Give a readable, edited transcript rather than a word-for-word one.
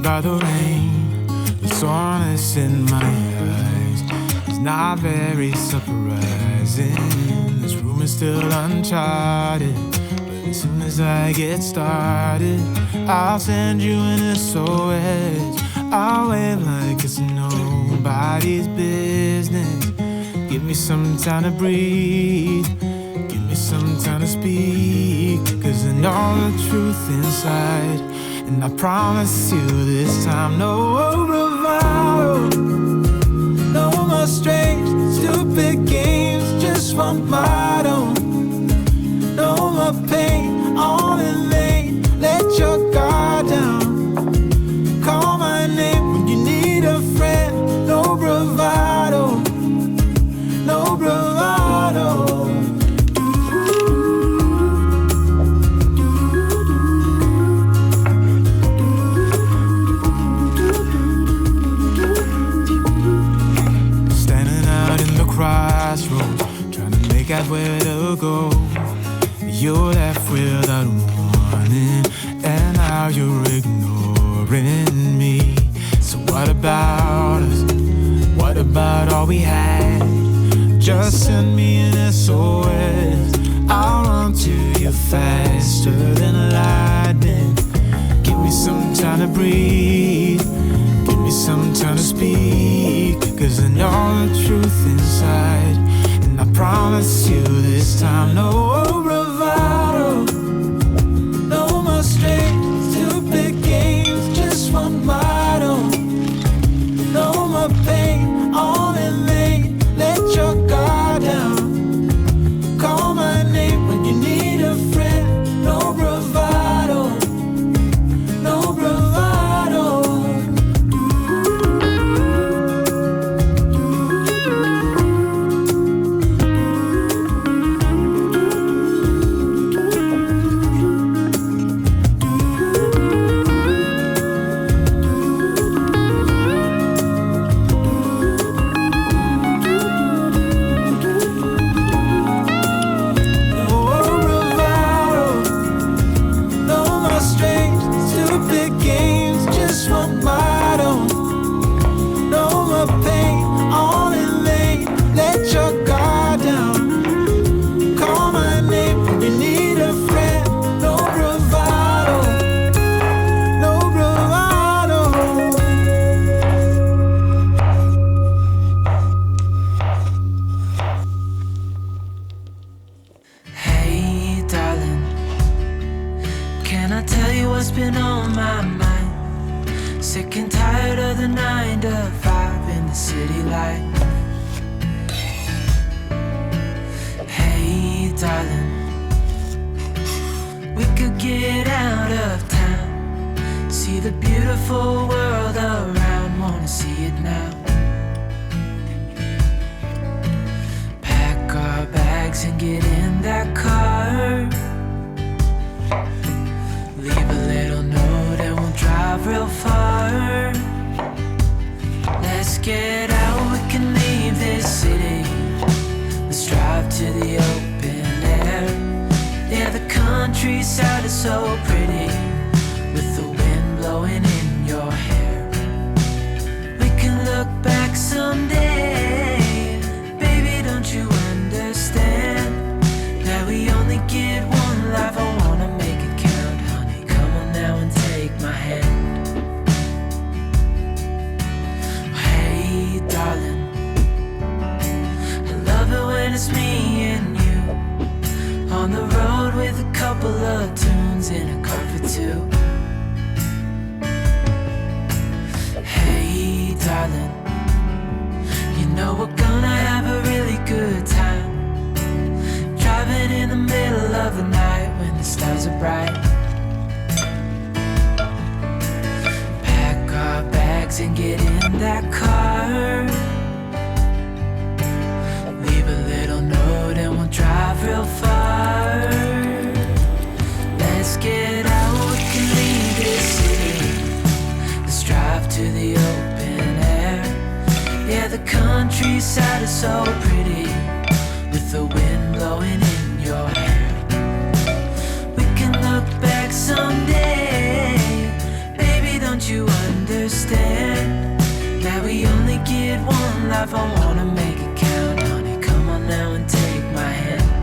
by the rain, the soreness in my eyes. It's not very surprising. This room is still uncharted, but as soon as I get started, I'll send you an SOS. I'll wave like it's nobody's business. Give me some time to breathe, give me some time to speak, 'cause I know the truth inside. And I promise you this time, no bravado, no more strange, stupid games, just one motto. No more pain, all in vain, let your guard down. Call my name when you need a friend, no bravado, no bravado. Crossroads, trying to make out where to go. You're left without warning, and now you're ignoring me. So what about us? What about all we had? Just send me an SOS. I'll run to you faster than lightning. Give me some time to breathe, give me some time to speak, 'cause I know the truth inside. And I promise you this time, no bravado, no more strange, stupid games, just one motto. No more pain, all in vain, let your guard down. Call my name when you need a friend, no bravado, no bravado. And get in that car. Leave a little note and we'll drive real far. Let's get out, we can leave this city. Let's drive to the open air. Yeah, the countryside is so pretty, with the wind blowing in your hair. We can look back someday, baby, don't you understand? We only get one life, I wanna make it count. Honey, come on now and take my hand.